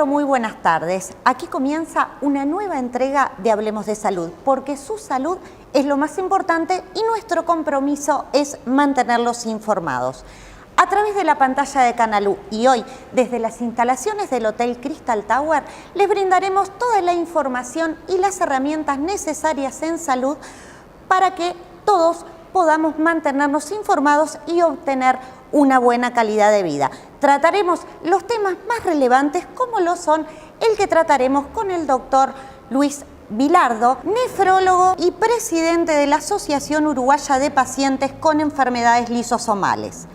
pero muy buenas tardes. Aquí comienza una nueva entrega de Hablemos de Salud, porque su salud es lo más importante y nuestro compromiso es mantenerlos informados. A través de la pantalla de Canal U y hoy, desde las instalaciones del Hotel Crystal Tower, les brindaremos toda la información y las herramientas necesarias en salud para que todos podamos mantenernos informados y obtener una buena calidad de vida. Trataremos los temas más relevantes, como lo son el que trataremos con el doctor Luis Vilardo, nefrólogo y presidente de la Asociación Uruguaya de Pacientes con Enfermedades Lisosomales.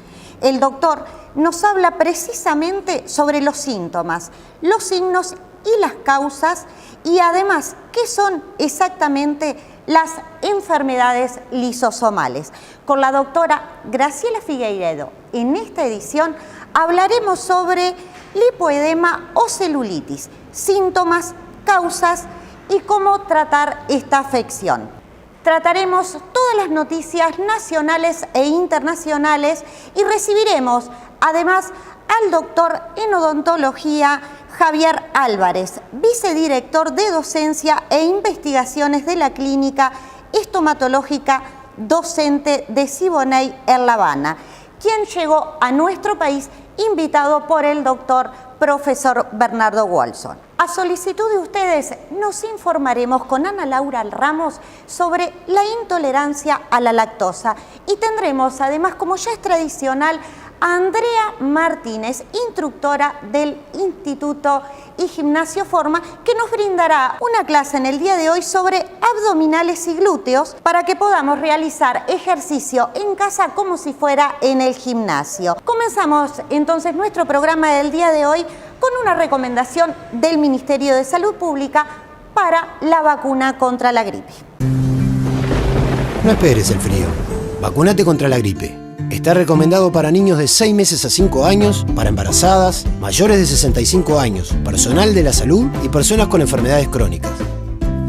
El doctor nos habla precisamente sobre los síntomas, los signos y las causas, y además qué son exactamente las enfermedades lisosomales. Con la doctora Graciela Figueiredo, en esta edición hablaremos sobre lipoedema o celulitis, síntomas, causas y cómo tratar esta afección. Trataremos todas las noticias nacionales e internacionales y recibiremos además al doctor en odontología Javier Álvarez, vicedirector de docencia e investigaciones de la clínica estomatológica docente de Siboney en La Habana, quien llegó a nuestro país invitado por el doctor profesor Bernardo Wolson. A solicitud de ustedes nos informaremos con Ana Laura Ramos sobre la intolerancia a la lactosa y tendremos además, como ya es tradicional, a Andrea Martínez, instructora del Instituto y Gimnasio Forma, que nos brindará una clase en el día de hoy sobre abdominales y glúteos para que podamos realizar ejercicio en casa como si fuera en el gimnasio. Comenzamos entonces nuestro programa del día de hoy con una recomendación del Ministerio de Salud Pública para la vacuna contra la gripe. No esperes el frío. Vacúnate contra la gripe. Está recomendado para niños de 6 meses a 5 años, para embarazadas, mayores de 65 años, personal de la salud y personas con enfermedades crónicas.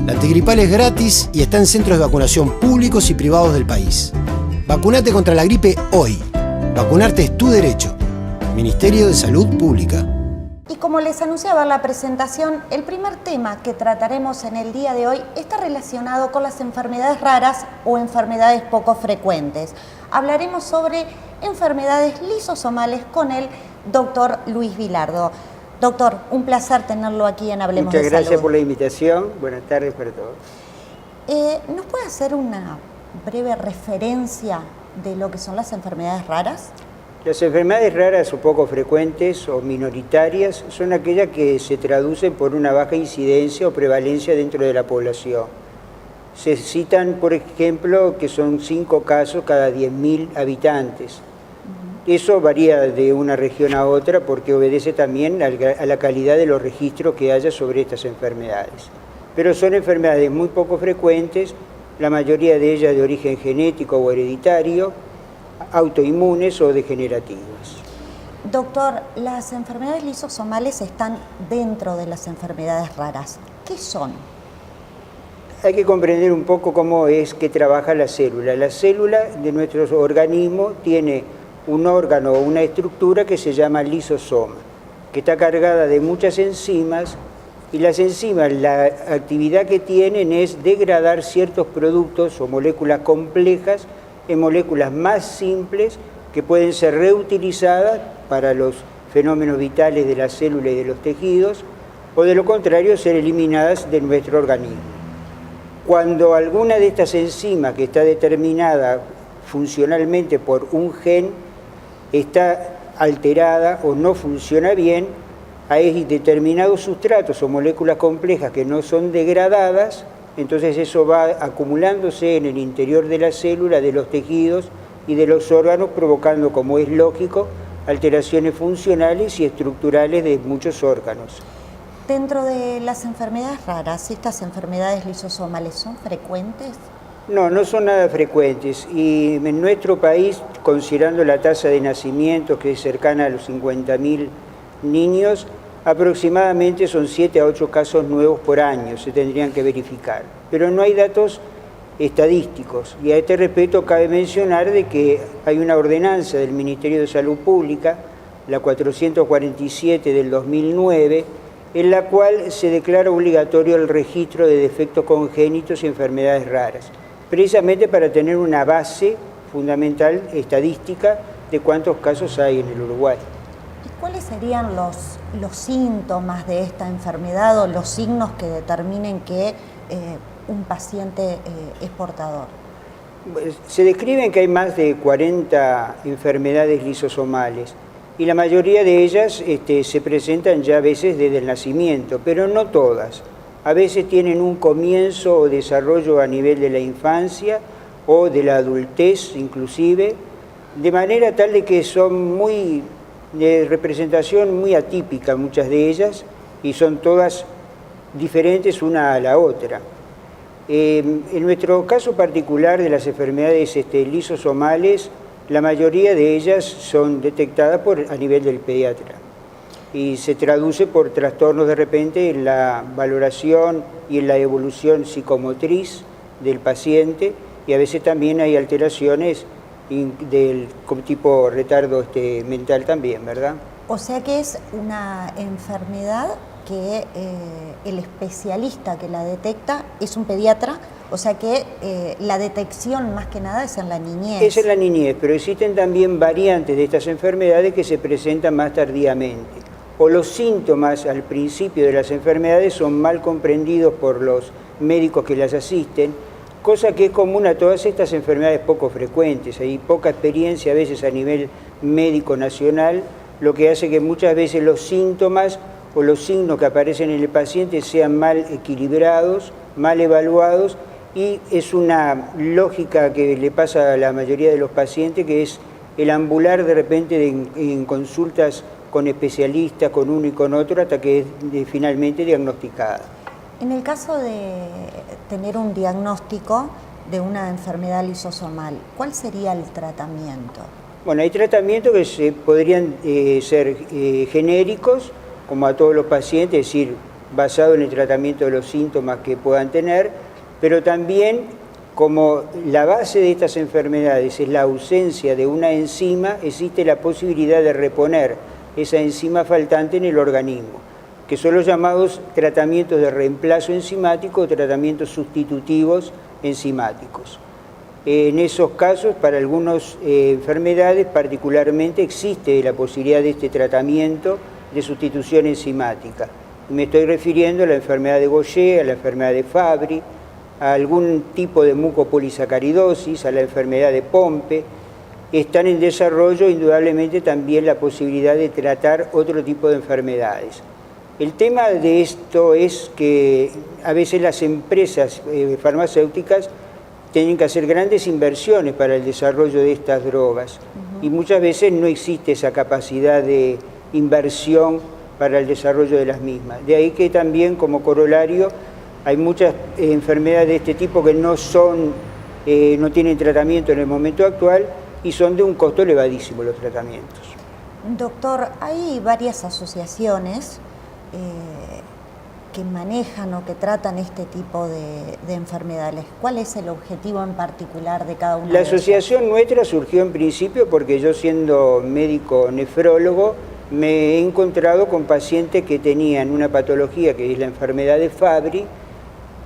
La antigripal es gratis y está en centros de vacunación públicos y privados del país. Vacúnate contra la gripe hoy. Vacunarte es tu derecho. Ministerio de Salud Pública. Y como les anunciaba en la presentación, el primer tema que trataremos en el día de hoy está relacionado con las enfermedades raras o enfermedades poco frecuentes. Hablaremos sobre enfermedades lisosomales con el doctor Luis Vilardo. Doctor, un placer tenerlo aquí en Hablemos de Salud. Muchas gracias por la invitación. Buenas tardes para todos. ¿Nos puede hacer una breve referencia de lo que son las enfermedades raras? Las enfermedades raras o poco frecuentes o minoritarias son aquellas que se traducen por una baja incidencia o prevalencia dentro de la población. Se citan, por ejemplo, que son 5 casos cada 10.000 habitantes. Eso varía de una región a otra porque obedece también a la calidad de los registros que haya sobre estas enfermedades. Pero son enfermedades muy poco frecuentes, la mayoría de ellas de origen genético o hereditario, autoinmunes o degenerativas. Doctor, las enfermedades lisosomales están dentro de las enfermedades raras. ¿Qué son? Hay que comprender un poco cómo es que trabaja la célula. La célula de nuestro organismo tiene un órgano o una estructura que se llama lisosoma, que está cargada de muchas enzimas, y las enzimas, la actividad que tienen es degradar ciertos productos o moléculas complejas en moléculas más simples que pueden ser reutilizadas para los fenómenos vitales de la célula y de los tejidos, o de lo contrario ser eliminadas de nuestro organismo. Cuando alguna de estas enzimas que está determinada funcionalmente por un gen está alterada o no funciona bien, hay determinados sustratos o moléculas complejas que no son degradadas, entonces eso va acumulándose en el interior de la célula, de los tejidos y de los órganos, provocando, como es lógico, alteraciones funcionales y estructurales de muchos órganos. Dentro de las enfermedades raras, ¿estas enfermedades lisosomales son frecuentes? No, no son nada frecuentes, y en nuestro país, considerando la tasa de nacimientos que es cercana a los 50.000 niños, aproximadamente son 7 a 8 casos nuevos por año, se tendrían que verificar. Pero no hay datos estadísticos, y a este respecto cabe mencionar de que hay una ordenanza del Ministerio de Salud Pública, la 447 del 2009, en la cual se declara obligatorio el registro de defectos congénitos y enfermedades raras, precisamente para tener una base fundamental estadística de cuántos casos hay en el Uruguay. ¿Y cuáles serían los síntomas de esta enfermedad o los signos que determinen que un paciente es portador? Se describen que hay más de 40 enfermedades lisosomales y la mayoría de ellas se presentan ya a veces desde el nacimiento, pero no todas. A veces tienen un comienzo o desarrollo a nivel de la infancia o de la adultez inclusive, de manera tal de que son de representación muy atípica muchas de ellas y son todas diferentes una a la otra. En nuestro caso particular de las enfermedades lisosomales, la mayoría de ellas son detectadas a nivel del pediatra y se traduce por trastornos de repente en la valoración y en la evolución psicomotriz del paciente, y a veces también hay alteraciones del tipo retardo mental también, ¿verdad? O sea que es una enfermedad que el especialista que la detecta es un pediatra, o sea que la detección más que nada es en la niñez. Es en la niñez, pero existen también variantes de estas enfermedades que se presentan más tardíamente. O los síntomas al principio de las enfermedades son mal comprendidos por los médicos que las asisten, cosa que es común a todas estas enfermedades poco frecuentes. Hay poca experiencia a veces a nivel médico nacional, lo que hace que muchas veces los síntomas o los signos que aparecen en el paciente sean mal equilibrados, mal evaluados, y es una lógica que le pasa a la mayoría de los pacientes, que es el ambular de repente en consultas con especialistas, con uno y con otro, hasta que es finalmente diagnosticada. En el caso de tener un diagnóstico de una enfermedad lisosomal, ¿cuál sería el tratamiento? Bueno, hay tratamientos que podrían ser genéricos, como a todos los pacientes, es decir, basado en el tratamiento de los síntomas que puedan tener, pero también como la base de estas enfermedades es la ausencia de una enzima, existe la posibilidad de reponer esa enzima faltante en el organismo, que son los llamados tratamientos de reemplazo enzimático o tratamientos sustitutivos enzimáticos. En esos casos, para algunas enfermedades particularmente, existe la posibilidad de este tratamiento de sustitución enzimática. Me estoy refiriendo a la enfermedad de Gaucher, a la enfermedad de Fabry, a algún tipo de mucopolisacaridosis, a la enfermedad de Pompe. Están en desarrollo indudablemente también la posibilidad de tratar otro tipo de enfermedades. El tema de esto es que a veces las empresas farmacéuticas tienen que hacer grandes inversiones para el desarrollo de estas drogas y muchas veces no existe esa capacidad de inversión para el desarrollo de las mismas. De ahí que también como corolario hay muchas enfermedades de este tipo que no tienen tratamiento en el momento actual y son de un costo elevadísimo los tratamientos. Doctor, hay varias asociaciones que manejan o que tratan este tipo de enfermedades. ¿Cuál es el objetivo en particular de cada una de ellas? La asociación nuestra surgió en principio porque yo, siendo médico nefrólogo, me he encontrado con pacientes que tenían una patología que es la enfermedad de Fabry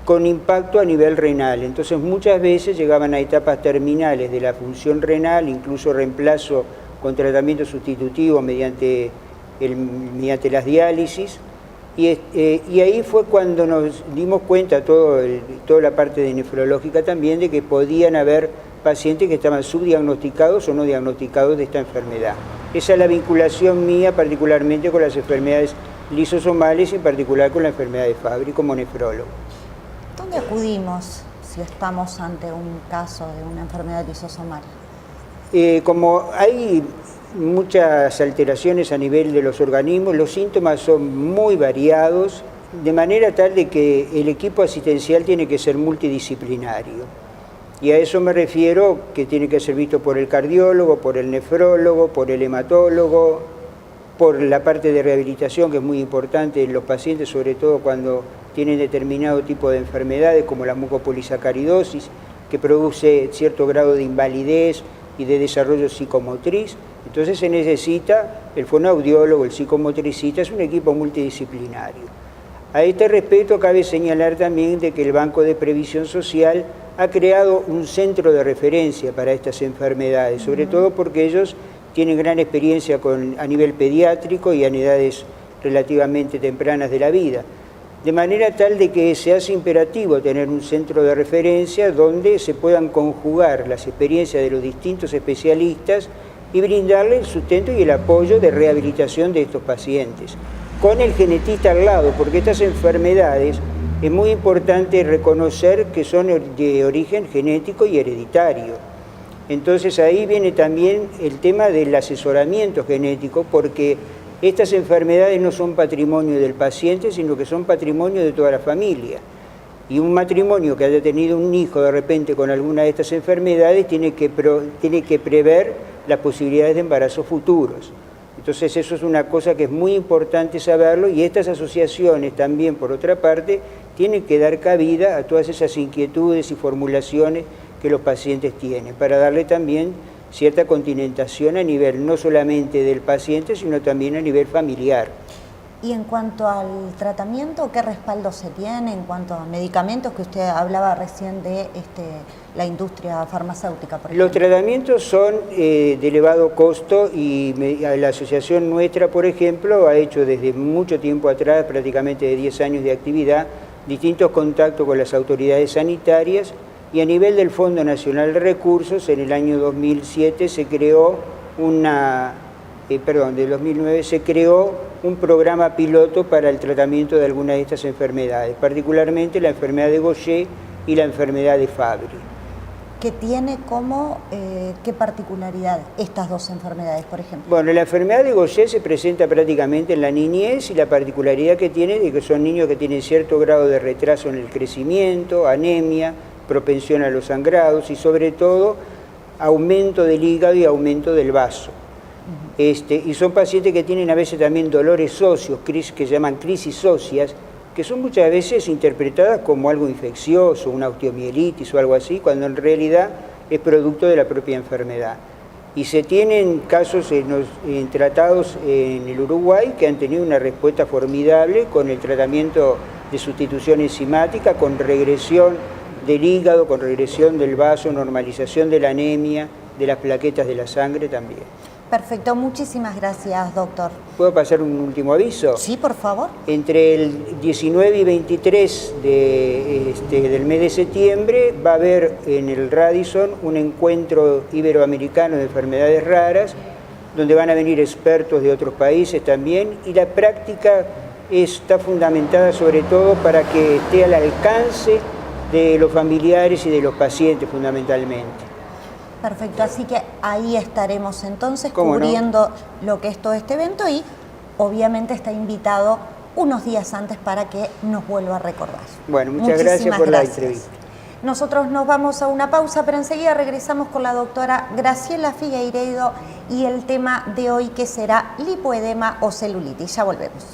con impacto a nivel renal. Entonces muchas veces llegaban a etapas terminales de la función renal, incluso reemplazo con tratamiento sustitutivo mediante las diálisis. Y ahí fue cuando nos dimos cuenta, toda la parte de nefrológica también, de que podían haber pacientes que estaban subdiagnosticados o no diagnosticados de esta enfermedad. Esa es la vinculación mía particularmente con las enfermedades lisosomales y en particular con la enfermedad de Fabry como nefrólogo. ¿Dónde acudimos si estamos ante un caso de una enfermedad lisosomal? Como hay muchas alteraciones a nivel de los organismos, los síntomas son muy variados, de manera tal de que el equipo asistencial tiene que ser multidisciplinario. Y a eso me refiero, que tiene que ser visto por el cardiólogo, por el nefrólogo, por el hematólogo, por la parte de rehabilitación, que es muy importante en los pacientes, sobre todo cuando tienen determinado tipo de enfermedades, como la mucopolisacaridosis, que produce cierto grado de invalidez y de desarrollo psicomotriz. Entonces se necesita el fonoaudiólogo, el psicomotricista, es un equipo multidisciplinario. A este respecto cabe señalar también de que el Banco de Previsión Social ha creado un centro de referencia para estas enfermedades, sobre todo porque ellos tienen gran experiencia a nivel pediátrico y en edades relativamente tempranas de la vida. De manera tal de que se hace imperativo tener un centro de referencia donde se puedan conjugar las experiencias de los distintos especialistas y brindarle el sustento y el apoyo de rehabilitación de estos pacientes, con el genetista al lado, porque estas enfermedades es muy importante reconocer que son de origen genético y hereditario. Entonces ahí viene también el tema del asesoramiento genético, porque estas enfermedades no son patrimonio del paciente, sino que son patrimonio de toda la familia. Y un matrimonio que haya tenido un hijo de repente con alguna de estas enfermedades tiene que prever las posibilidades de embarazos futuros. Entonces eso es una cosa que es muy importante saberlo, y estas asociaciones también, por otra parte, tienen que dar cabida a todas esas inquietudes y formulaciones que los pacientes tienen, para darle también cierta continentación a nivel no solamente del paciente, sino también a nivel familiar. Y en cuanto al tratamiento, ¿qué respaldo se tiene en cuanto a medicamentos, que usted hablaba recién de la industria farmacéutica, por ejemplo? Los tratamientos son de elevado costo, y la asociación nuestra, por ejemplo, ha hecho desde mucho tiempo atrás, prácticamente de 10 años de actividad, distintos contactos con las autoridades sanitarias, y a nivel del Fondo Nacional de Recursos, en el año 2007 se creó del 2009 se creó un programa piloto para el tratamiento de algunas de estas enfermedades, particularmente la enfermedad de Gaucher y la enfermedad de Fabry. ¿Qué tiene qué particularidad estas dos enfermedades, por ejemplo? Bueno, la enfermedad de Gaucher se presenta prácticamente en la niñez, y la particularidad que tiene es que son niños que tienen cierto grado de retraso en el crecimiento, anemia, propensión a los sangrados y sobre todo aumento del hígado y aumento del vaso. Y son pacientes que tienen a veces también dolores óseos, que se llaman crisis óseas, que son muchas veces interpretadas como algo infeccioso, una osteomielitis o algo así, cuando en realidad es producto de la propia enfermedad. Y se tienen casos tratados en el Uruguay que han tenido una respuesta formidable con el tratamiento de sustitución enzimática, con regresión del hígado, con regresión del vaso, normalización de la anemia, de las plaquetas de la sangre también. Perfecto, muchísimas gracias, doctor. ¿Puedo pasar un último aviso? Sí, por favor. Entre el 19 y 23 del mes de septiembre va a haber en el Radisson un encuentro iberoamericano de enfermedades raras, donde van a venir expertos de otros países también, y la práctica está fundamentada sobre todo para que esté al alcance de los familiares y de los pacientes fundamentalmente. Perfecto, así que ahí estaremos entonces cubriendo lo que es todo este evento, y obviamente está invitado unos días antes para que nos vuelva a recordar. Bueno, muchas gracias por la entrevista. Nosotros nos vamos a una pausa, pero enseguida regresamos con la doctora Graciela Figueiredo y el tema de hoy, que será lipoedema o celulitis. Ya volvemos.